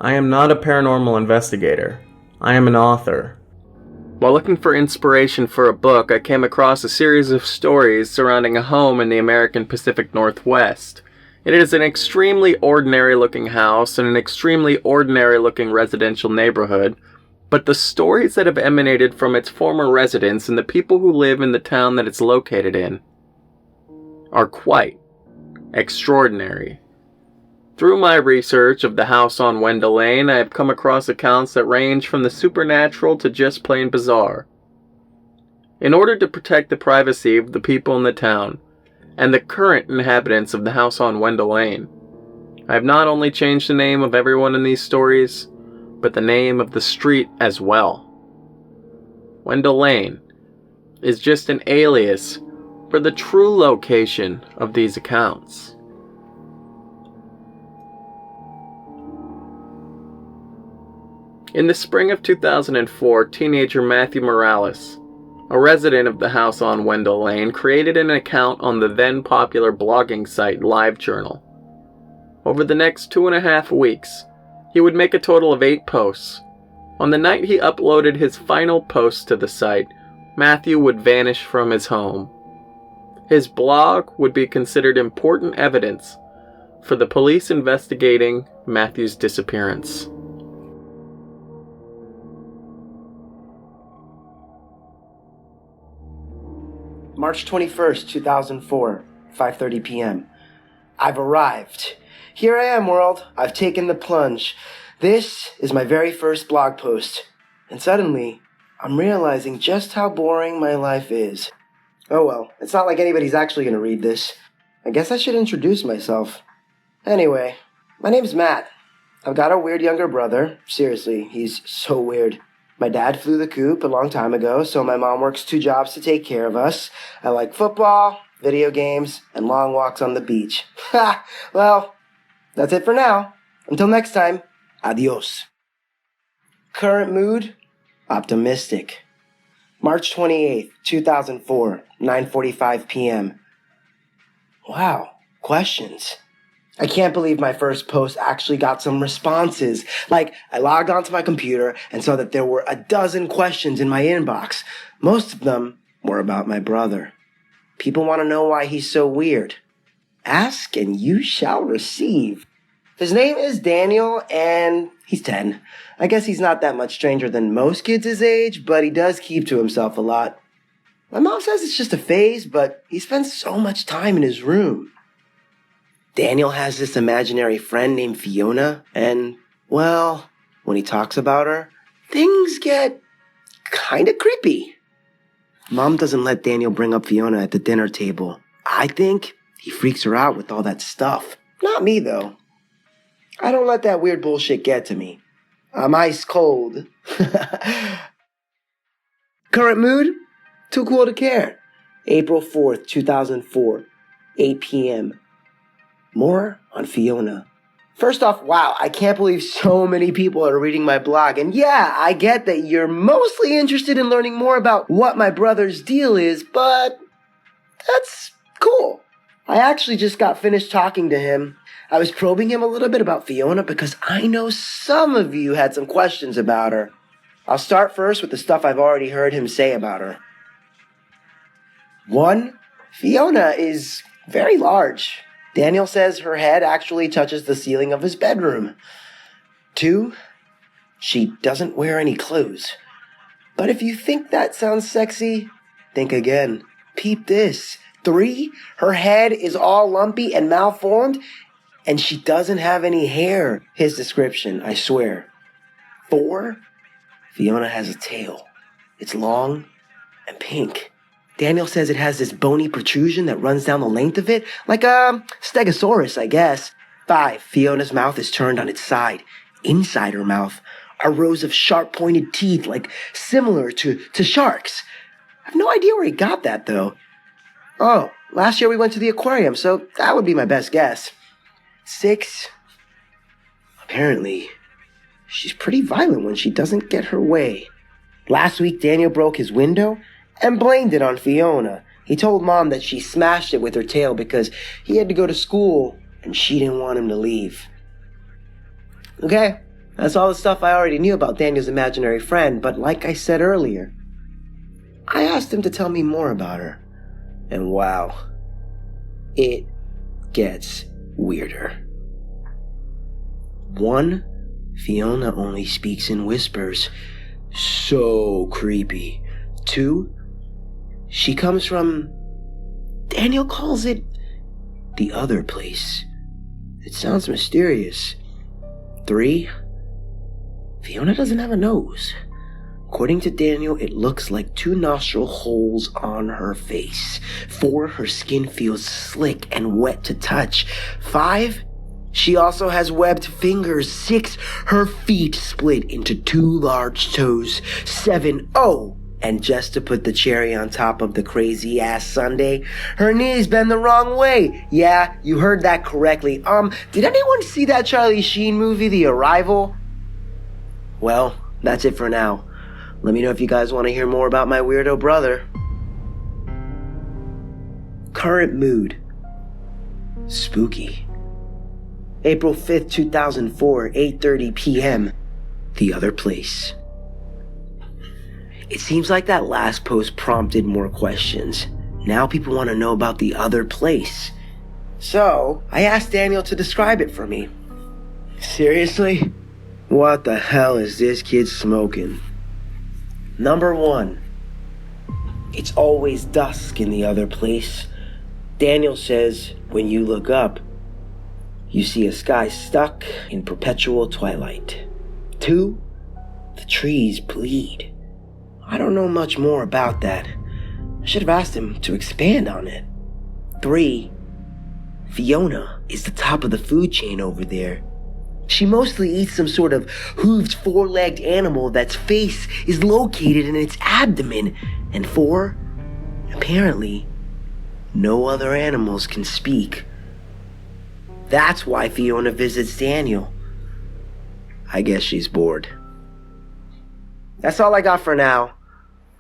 I am not a paranormal investigator. I am an author. While looking for inspiration for a book, I came across a series of stories surrounding a home in the American Pacific Northwest. It is an extremely ordinary-looking house in an extremely ordinary-looking residential neighborhood, but the stories that have emanated from its former residents and the people who live in the town that it's located in are quite extraordinary. Through my research of the house on Wendall Lane, I have come across accounts that range from the supernatural to just plain bizarre. In order to protect the privacy of the people in the town and the current inhabitants of the house on Wendall Lane, I have not only changed the name of everyone in these stories, but the name of the street as well. Wendall Lane is just an alias for the true location of these accounts. In the spring of 2004, teenager Matthew Morales, a resident of the house on Wendall Lane, created an account on the then popular blogging site LiveJournal. Over the next 2.5 weeks, he would make a total of 8 posts. On the night he uploaded his final post to the site, Matthew would vanish from his home. His blog would be considered important evidence for the police investigating Matthew's disappearance. March 21st, 2004, 5:30 p.m. I've arrived. Here I am, world. I've taken the plunge. This is my very first blog post. And suddenly, I'm realizing just how boring my life is. Oh well, it's not like anybody's actually going to read this. I guess I should introduce myself. Anyway, my name's Matt. I've got a weird younger brother. Seriously, he's so weird. My dad flew the coop a long time ago, so my mom works 2 jobs to take care of us. I like football, video games, and long walks on the beach. Ha! Well, that's it for now. Until next time, adios. Current mood? Optimistic. March 28th, 2004, 9:45 p.m. Wow, questions. I can't believe my first post actually got some responses. Like, I logged onto my computer and saw that there were 12 questions in my inbox. Most of them were about my brother. People want to know why he's so weird. Ask and you shall receive. His name is Daniel and he's 10. I guess he's not that much stranger than most kids his age, but he does keep to himself a lot. My mom says it's just a phase, but he spends so much time in his room. Daniel has this imaginary friend named Fiona, and, well, when he talks about her, things get kinda creepy. Mom doesn't let Daniel bring up Fiona at the dinner table. I think he freaks her out with all that stuff. Not me, though. I don't let that weird bullshit get to me. I'm ice cold. Current mood? Too cool to care. April 4th, 2004, 8 p.m. More on Fiona. First off, wow, I can't believe so many people are reading my blog. And yeah, I get that you're mostly interested in learning more about what my brother's deal is, but that's cool. I actually just got finished talking to him. I was probing him a little bit about Fiona because I know some of you had some questions about her. I'll start first with the stuff I've already heard him say about her. 1. Fiona is very large. Daniel says her head actually touches the ceiling of his bedroom. 2. She doesn't wear any clothes. But if you think that sounds sexy, think again. Peep this. 3. Her head is all lumpy and malformed, and she doesn't have any hair. His description, I swear. 4. Fiona has a tail. It's long and pink. Daniel says it has this bony protrusion that runs down the length of it, like a stegosaurus, I guess. 5. Fiona's mouth is turned on its side. Inside her mouth are rows of sharp-pointed teeth, like similar to sharks. I have no idea where he got that, though. Oh, last year we went to the aquarium, so that would be my best guess. 6. Apparently, she's pretty violent when she doesn't get her way. Last week, Daniel broke his window and blamed it on Fiona. He told Mom that she smashed it with her tail because he had to go to school and she didn't want him to leave. Okay, That's all the stuff I already knew about Daniel's imaginary friend, but like I said earlier, I asked him to tell me more about her. And wow, it gets weirder. 1, Fiona only speaks in whispers. So creepy. 2, she comes from... Daniel calls it the other place. It sounds mysterious. 3, Fiona doesn't have a nose. According to Daniel, it looks like 2 nostril holes on her face. 4, her skin feels slick and wet to touch. 5, she also has webbed fingers. 6, her feet split into 2 large toes. 7, oh, and just to put the cherry on top of the crazy-ass sundae, her knees bend the wrong way. Yeah, you heard that correctly. Did anyone see that Charlie Sheen movie, The Arrival? Well, that's it for now. Let me know if you guys want to hear more about my weirdo brother. Current mood. Spooky. April 5th, 2004, 8:30 p.m. The other place. It seems like that last post prompted more questions. Now people want to know about the other place. So, I asked Daniel to describe it for me. Seriously? What the hell is this kid smoking? Number 1. It's always dusk in the other place. Daniel says, when you look up, you see a sky stuck in perpetual twilight. 2, the trees bleed. I don't know much more about that. I should have asked him to expand on it. 3, Fiona is the top of the food chain over there. She mostly eats some sort of hooved 4-legged animal that's face is located in its abdomen. And 4, apparently, no other animals can speak. That's why Fiona visits Daniel. I guess she's bored. That's all I got for now.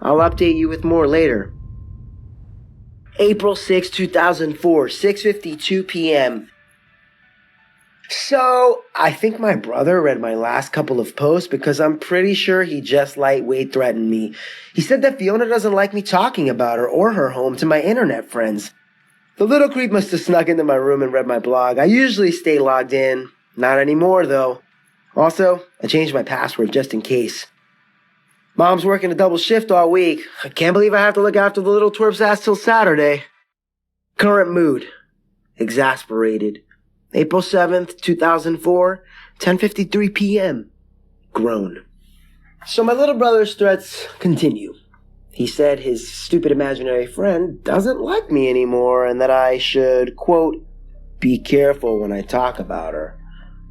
I'll update you with more later. April 6, 2004, 6:52 p.m. So, I think my brother read my last couple of posts because I'm pretty sure he just lightweight threatened me. He said that Fiona doesn't like me talking about her or her home to my internet friends. The little creep must have snuck into my room and read my blog. I usually stay logged in. Not anymore, though. Also, I changed my password just in case. Mom's working a double shift all week. I can't believe I have to look after the little twerp's ass till Saturday. Current mood. Exasperated. April 7th, 2004, 10:53 p.m. Grown. So my little brother's threats continue. He said his stupid imaginary friend doesn't like me anymore and that I should, quote, be careful when I talk about her.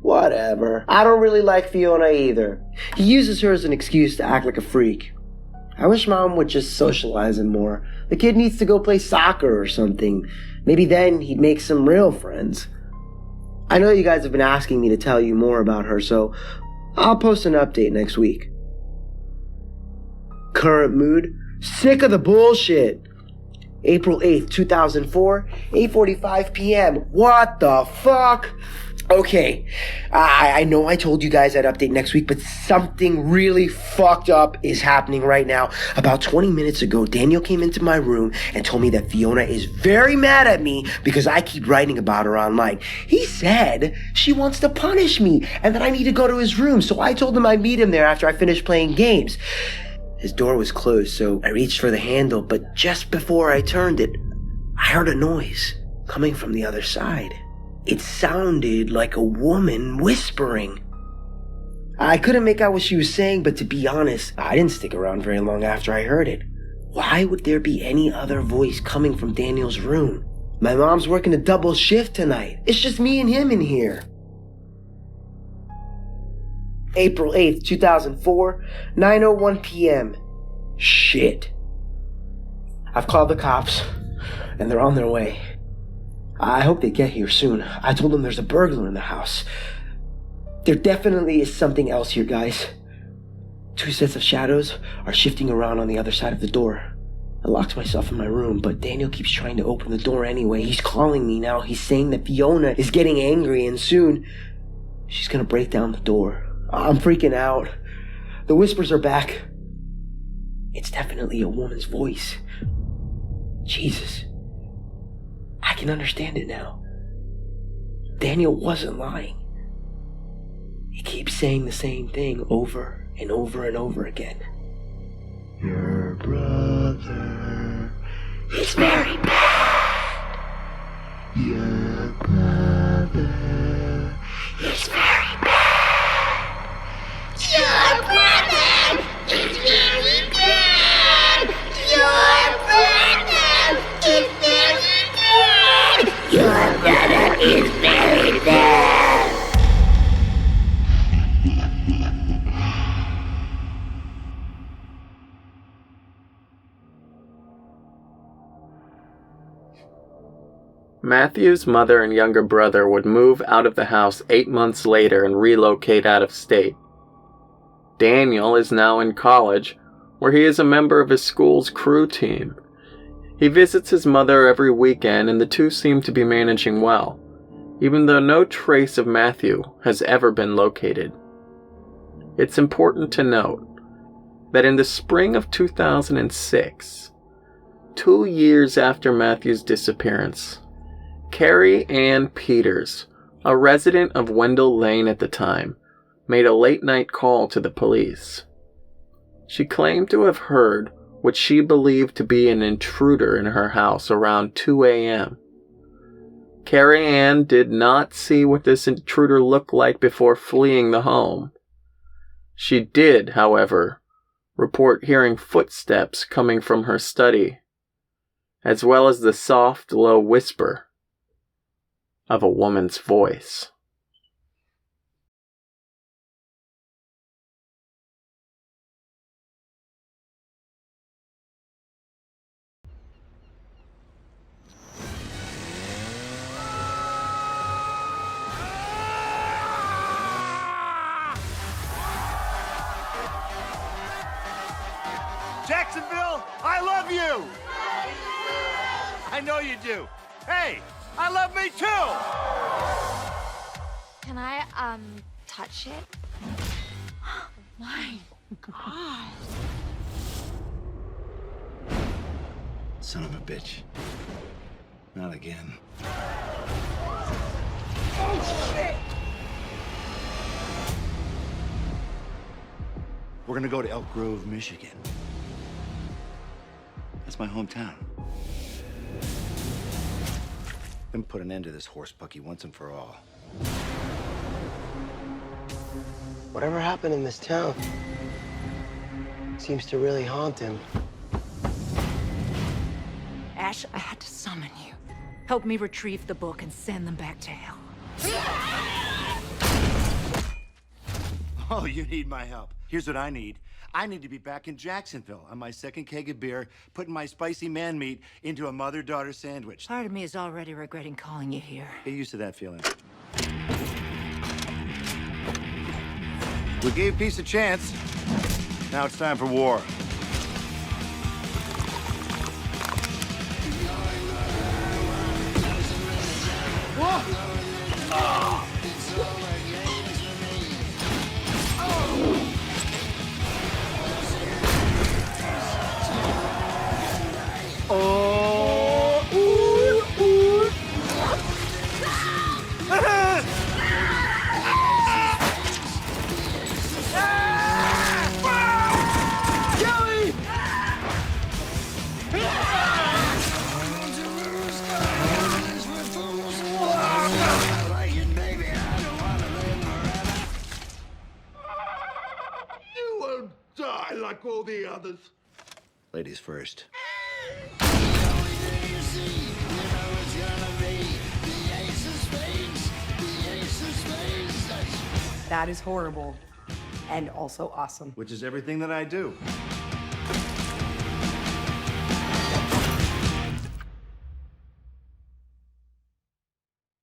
Whatever. I don't really like Fiona either. He uses her as an excuse to act like a freak. I wish Mom would just socialize him more. The kid needs to go play soccer or something. Maybe then he'd make some real friends. I know you guys have been asking me to tell you more about her, so I'll post an update next week. Current mood? Sick of the bullshit. April 8th, 2004, 8:45 p.m. What the fuck? Okay, I know I told you guys I'd update next week, but something really fucked up is happening right now. About 20 minutes ago, Daniel came into my room and told me that Fiona is very mad at me because I keep writing about her online. He said she wants to punish me and that I need to go to his room, so I told him I'd meet him there after I finished playing games. His door was closed, so I reached for the handle, but just before I turned it, I heard a noise coming from the other side. It sounded like a woman whispering. I couldn't make out what she was saying, but to be honest, I didn't stick around very long after I heard it. Why would there be any other voice coming from Daniel's room? My mom's working a double shift tonight. It's just me and him in here. April 8th, 2004, 9:01 p.m. Shit. I've called the cops, and they're on their way. I hope they get here soon. I told them there's a burglar in the house. There definitely is something else here, guys. 2 sets of shadows are shifting around on the other side of the door. I locked myself in my room, but Daniel keeps trying to open the door anyway. He's calling me now. He's saying that Fiona is getting angry, and soon she's gonna break down the door. I'm freaking out. The whispers are back. It's definitely a woman's voice. Jesus. I can understand it now. Daniel wasn't lying. He keeps saying the same thing over and over and over again. Your brother is very bad. Your brother is very bad. Your brother is very bad. Your brother is very bad. Your brother is very bad. Matthew's mother and younger brother would move out of the house 8 months later and relocate out of state. Daniel is now in college, where he is a member of his school's crew team. He visits his mother every weekend, and the two seem to be managing well, even though no trace of Matthew has ever been located. It's important to note that in the spring of 2006, 2 years after Matthew's disappearance, Carrie Ann Peters, a resident of Wendall Lane at the time, made a late-night call to the police. She claimed to have heard what she believed to be an intruder in her house around 2 a.m. Carrie Ann did not see what this intruder looked like before fleeing the home. She did, however, report hearing footsteps coming from her study, as well as the soft, low whisper of a woman's voice. Jacksonville, I love you! I know you do. Hey, I love me too! Can I, touch it? Oh my God. Son of a bitch. Not again. Oh, shit! We're gonna go to Elk Grove, Michigan. That's my hometown. Then put an end to this horse pucky once and for all. Whatever happened in this town seems to really haunt him. Ash, I had to summon you. Help me retrieve the book and send them back to hell. Oh, you need my help. Here's what I need. I need to be back in Jacksonville on my second keg of beer, putting my spicy man meat into a mother-daughter sandwich. Part of me is already regretting calling you here. Get used to that feeling. We gave peace a chance. Now it's time for war. Die like all the others. Ladies first. That is horrible and also awesome. Which is everything that I do.